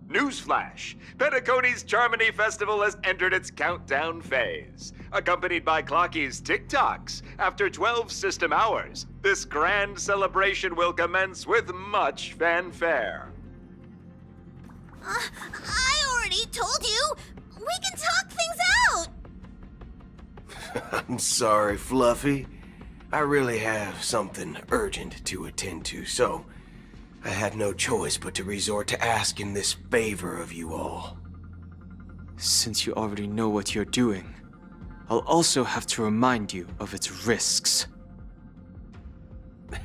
Newsflash! Penacony's Charmony Festival has entered its countdown phase. Accompanied by Clocky's TikToks, after 12 system hours, this grand celebration will commence with much fanfare. I already told you! We can talk things out! I'm sorry, Fluffy. I really have something urgent to attend to, so I had no choice but to resort to asking this favor of you all. Since you already know what you're doing, I'll also have to remind you of its risks.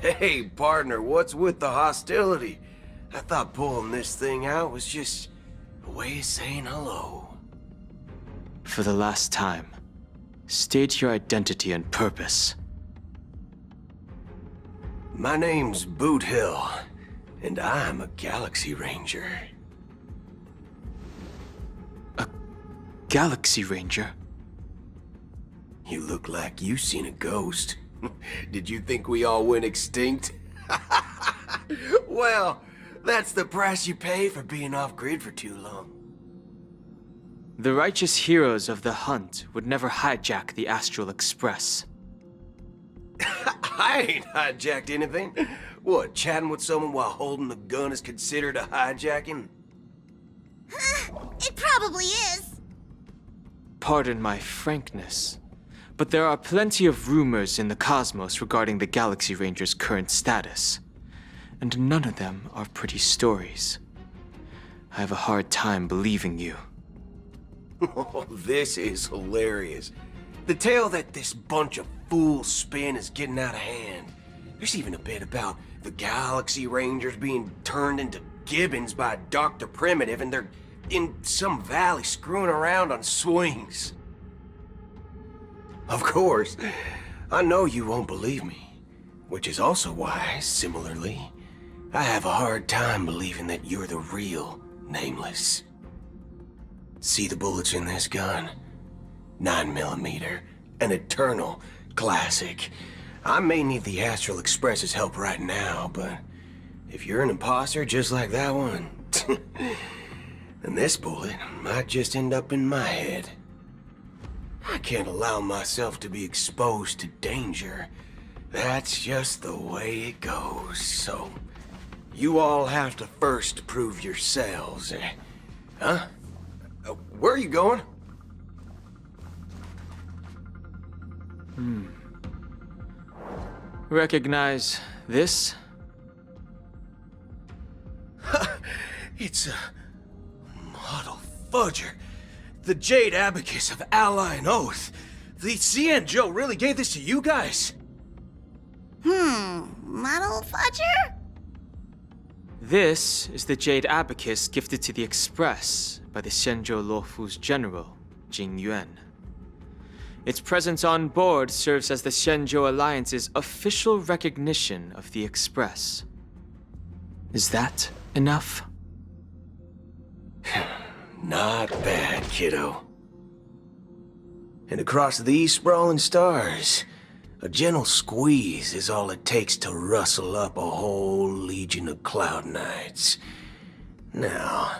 Hey, partner, what's with the hostility? I thought pulling this thing out was just a way of saying hello. For the last time, state your identity and purpose. My name's Boothill, and I'm a Galaxy Ranger. A Galaxy Ranger? You look like you seen a ghost. Did you think we all went extinct? Well, that's the price you pay for being off-grid for too long. The righteous heroes of the hunt would never hijack the Astral Express. I ain't hijacked anything. What, chatting with someone while holding a gun is considered a hijacking? It probably is. Pardon my frankness, but there are plenty of rumors in the cosmos regarding the Galaxy Ranger's current status, and none of them are pretty stories. I have a hard time believing you. Oh, this is hilarious. The tale that this bunch of fools spin is getting out of hand. There's even a bit about the Galaxy Rangers being turned into gibbons by Dr. Primitive, and they're in some valley screwing around on swings. Of course, I know you won't believe me, which is also why, similarly, I have a hard time believing that you're the real Nameless. See the bullets in this gun? 9mm, an eternal classic. I may need the Astral Express's help right now, but if you're an imposter just like that one, then this bullet might just end up in my head. I can't allow myself to be exposed to danger. That's just the way it goes, so you all have to first prove yourselves. Huh? Where are you going? Recognize this? It's a model fudger. The Jade Abacus of Ally and Oath. The CN Joe really gave this to you guys? Model fudger? This is the Jade Abacus gifted to the Express by the Shenzhou Luofu's general, Jing Yuan. Its presence on board serves as the Shenzhou Alliance's official recognition of the Express. Is that enough? Not bad, kiddo. And across these sprawling stars, a gentle squeeze is all it takes to rustle up a whole legion of Cloud Knights. Now,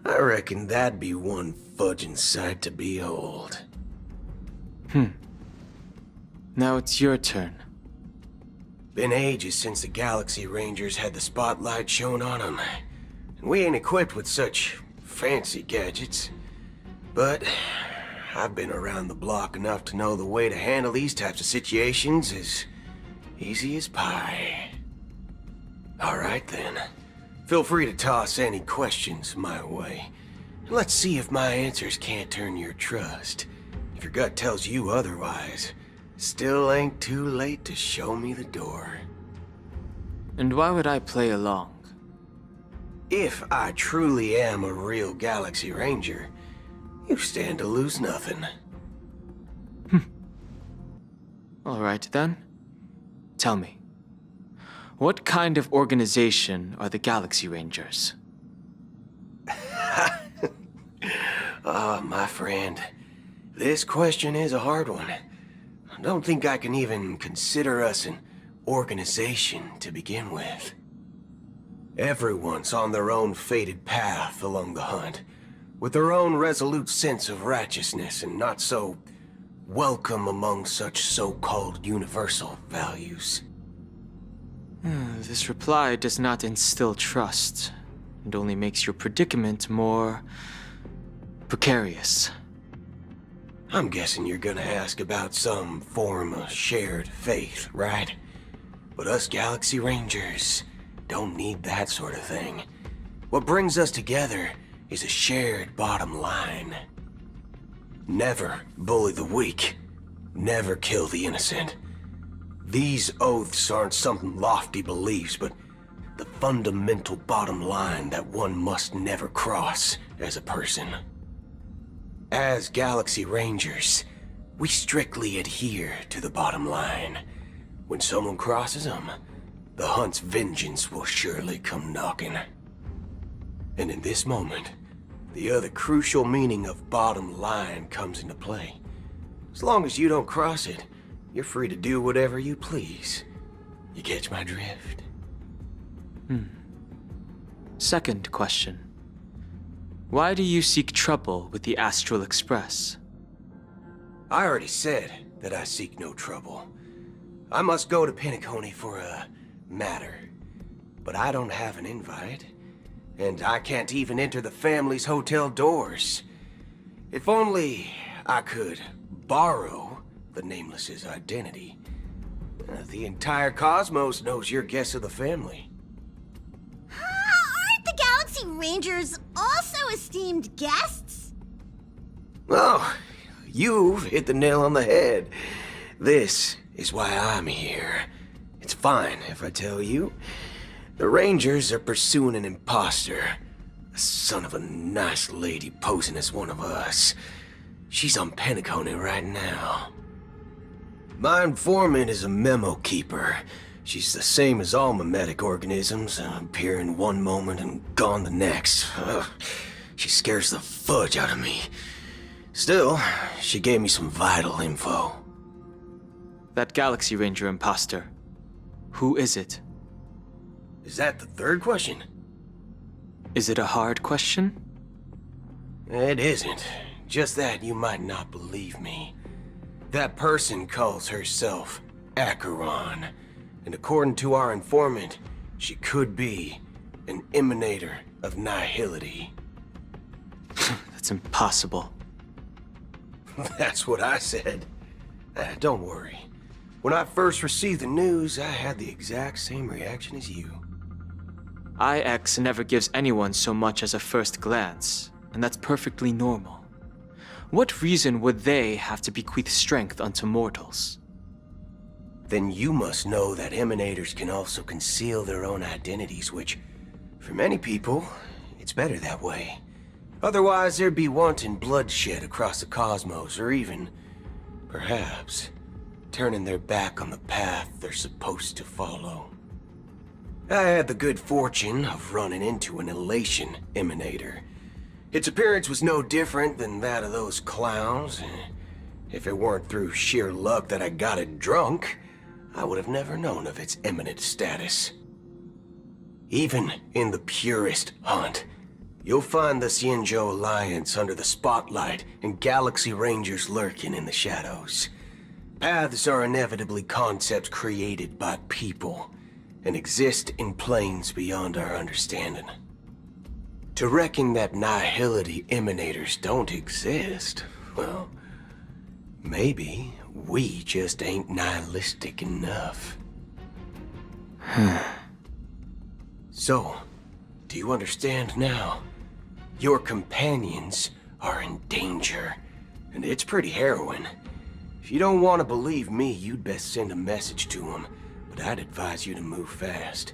I reckon that'd be one fudging sight to behold. Now it's your turn. Been ages since the Galaxy Rangers had the spotlight shown on them, and we ain't equipped with such fancy gadgets. But I've been around the block enough to know the way to handle these types of situations is easy as pie. All right then, feel free to toss any questions my way. Let's see if my answers can't turn your trust. If your gut tells you otherwise, still ain't too late to show me the door. And why would I play along? If I truly am a real Galaxy Ranger, you stand to lose nothing. All right then. Tell me, what kind of organization are the Galaxy Rangers? My friend, this question is a hard one. I don't think I can even consider us an organization to begin with. Everyone's on their own fated path along the hunt, with their own resolute sense of righteousness and not so welcome among such so-called universal values. This reply does not instill trust. It only makes your predicament more precarious. I'm guessing you're gonna ask about some form of shared faith, right? But us Galaxy Rangers don't need that sort of thing. What brings us together is a shared bottom line. Never bully the weak. Never kill the innocent. These oaths aren't some lofty beliefs, but the fundamental bottom line that one must never cross as a person. As Galaxy Rangers, we strictly adhere to the bottom line. When someone crosses them, the hunt's vengeance will surely come knocking. And in this moment, the other crucial meaning of bottom line comes into play. As long as you don't cross it, you're free to do whatever you please. You catch my drift? Second question. Why do you seek trouble with the Astral Express? I already said that I seek no trouble. I must go to Penacony for a matter. But I don't have an invite. And I can't even enter the family's hotel doors. If only I could borrow the Nameless's identity. The entire cosmos knows you're guests of the family. Aren't the Galaxy Rangers also esteemed guests? Oh, you've hit the nail on the head. This is why I'm here. It's fine if I tell you. The Rangers are pursuing an imposter. A son of a nice lady posing as one of us. She's on Penacony right now. My informant is a memo keeper. She's the same as all mimetic organisms, appearing one moment and gone the next. Ugh, she scares the fudge out of me. Still, she gave me some vital info. That Galaxy Ranger imposter. Who is it? Is that the third question? Is it a hard question? It isn't. Just that you might not believe me. That person calls herself Acheron. And according to our informant, she could be an emanator of nihility. That's impossible. That's what I said. Don't worry. When I first received the news, I had the exact same reaction as you. IX never gives anyone so much as a first glance, and that's perfectly normal. What reason would they have to bequeath strength unto mortals? Then you must know that emanators can also conceal their own identities, which, for many people, it's better that way. Otherwise, there'd be wanton bloodshed across the cosmos, or even, perhaps, turning their back on the path they're supposed to follow. I had the good fortune of running into an elation emanator. Its appearance was no different than that of those clowns. If it weren't through sheer luck that I got it drunk, I would have never known of its eminent status. Even in the purest hunt, you'll find the Xianzhou Alliance under the spotlight and Galaxy Rangers lurking in the shadows. Paths are inevitably concepts created by people and exist in planes beyond our understanding. To reckon that nihility emanators don't exist, well, maybe we just ain't nihilistic enough. So, do you understand now? Your companions are in danger, and it's pretty harrowing. If you don't want to believe me, you'd best send a message to them, but I'd advise you to move fast.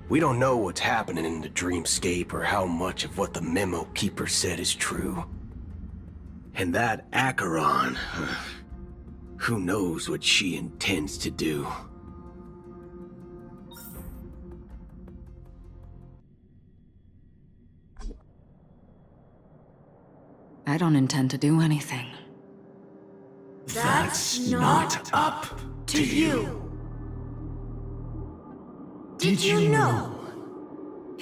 We don't know what's happening in the dreamscape or how much of what the memo keeper said is true. And that Acheron, who knows what she intends to do. I don't intend to do anything. That's not up to you. Did you know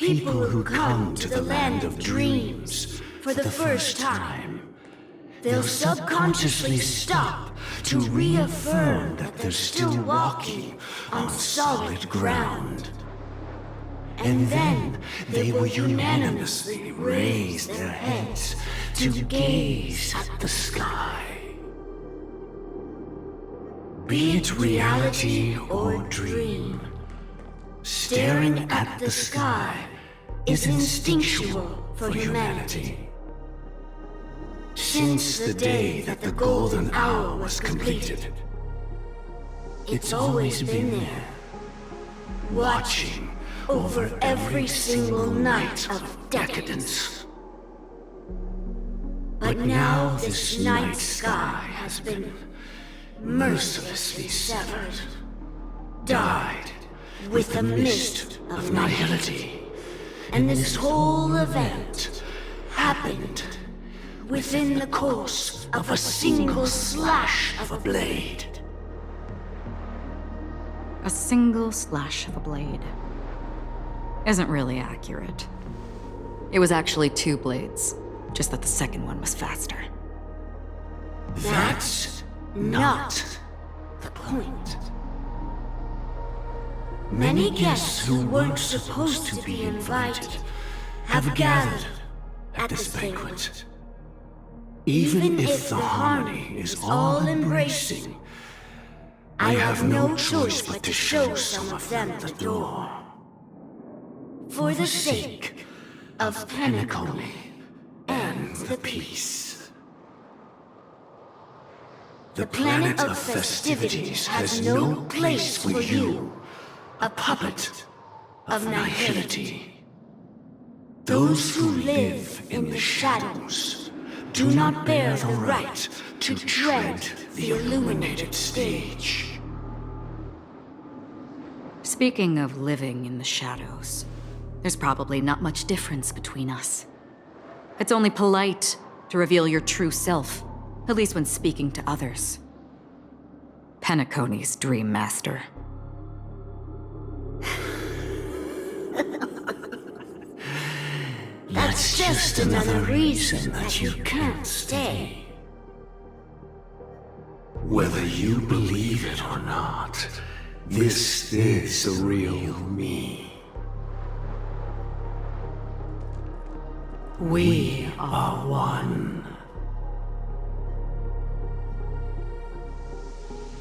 People who come to the land of dreams for the first time. They'll subconsciously stop to reaffirm that they're still walking on solid ground. And then they will unanimously raise their heads to gaze at the sky. Be it reality or dream, staring at the sky is instinctual for humanity. Since the day that the golden hour was completed, it's always been there, watching over every single night of decadence. But now this night sky has been mercilessly severed, dyed with the mist of nihility. And this whole event happened within the course of a single slash of a blade. A single slash of a blade isn't really accurate. It was actually 2 blades, just that the second one was faster. That's not the point. Many guests who weren't supposed to be invited have gathered at this banquet. Even if the harmony is all-embracing, I have no choice but to show some of them the door. For the sake of Penacony and the peace. The planet of festivities has no place for you, a puppet of nihility. Those who live in the shadows do not bear the right to tread the illuminated stage. Speaking of living in the shadows, there's probably not much difference between us. It's only polite to reveal your true self, at least when speaking to others. Penacony's Dream Master. That's just another reason that you can't stay. Whether you believe it or not, this is the real me. We are one.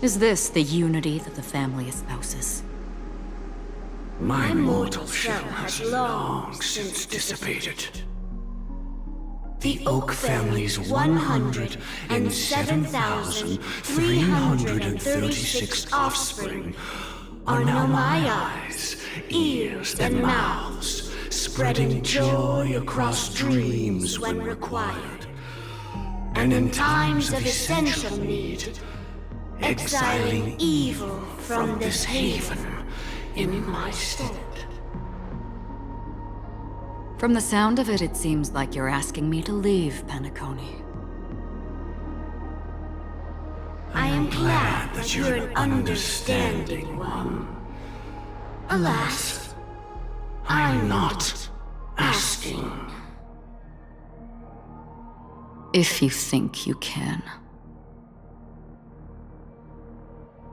Is this the unity that the family espouses? My mortal shell has long since dissipated. The Oak family's 107,336 offspring are now my eyes, ears, and mouths, spreading joy across dreams when required, and in times of essential need, exiling evil from this haven in my stead. From the sound of it, it seems like you're asking me to leave Penacony. I am glad that you're an understanding one. Alas, I'm not asking. If you think you can.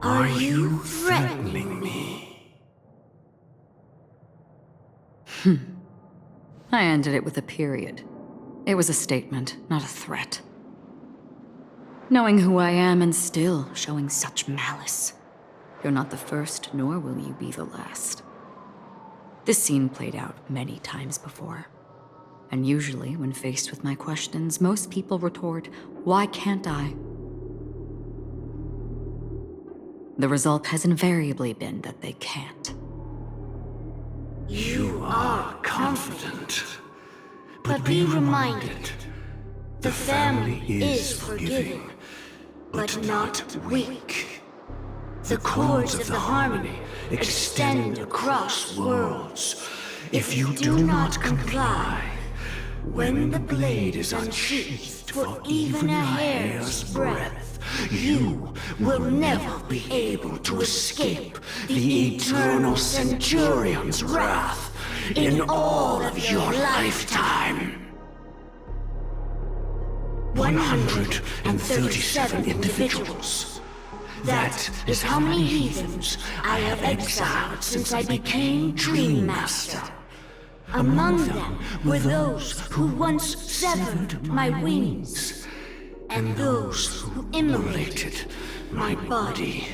Are you threatening me? I ended it with a period. It was a statement, not a threat. Knowing who I am and still showing such malice. You're not the first, nor will you be the last. This scene played out many times before. And usually, when faced with my questions, most people retort, "Why can't I?" The result has invariably been that they can't. You are confident. But be reminded, the family is forgiving, but not weak. The cords of the harmony extend across worlds. If you do not comply, when the blade is unsheathed for even a hair's breadth, you will never be able to escape the eternal Centurion's wrath. in all of your lifetime. 137 individuals. That is how many heathens I have exiled since I became Dream Master. Among them were those who once severed my wings, and those who immolated my body.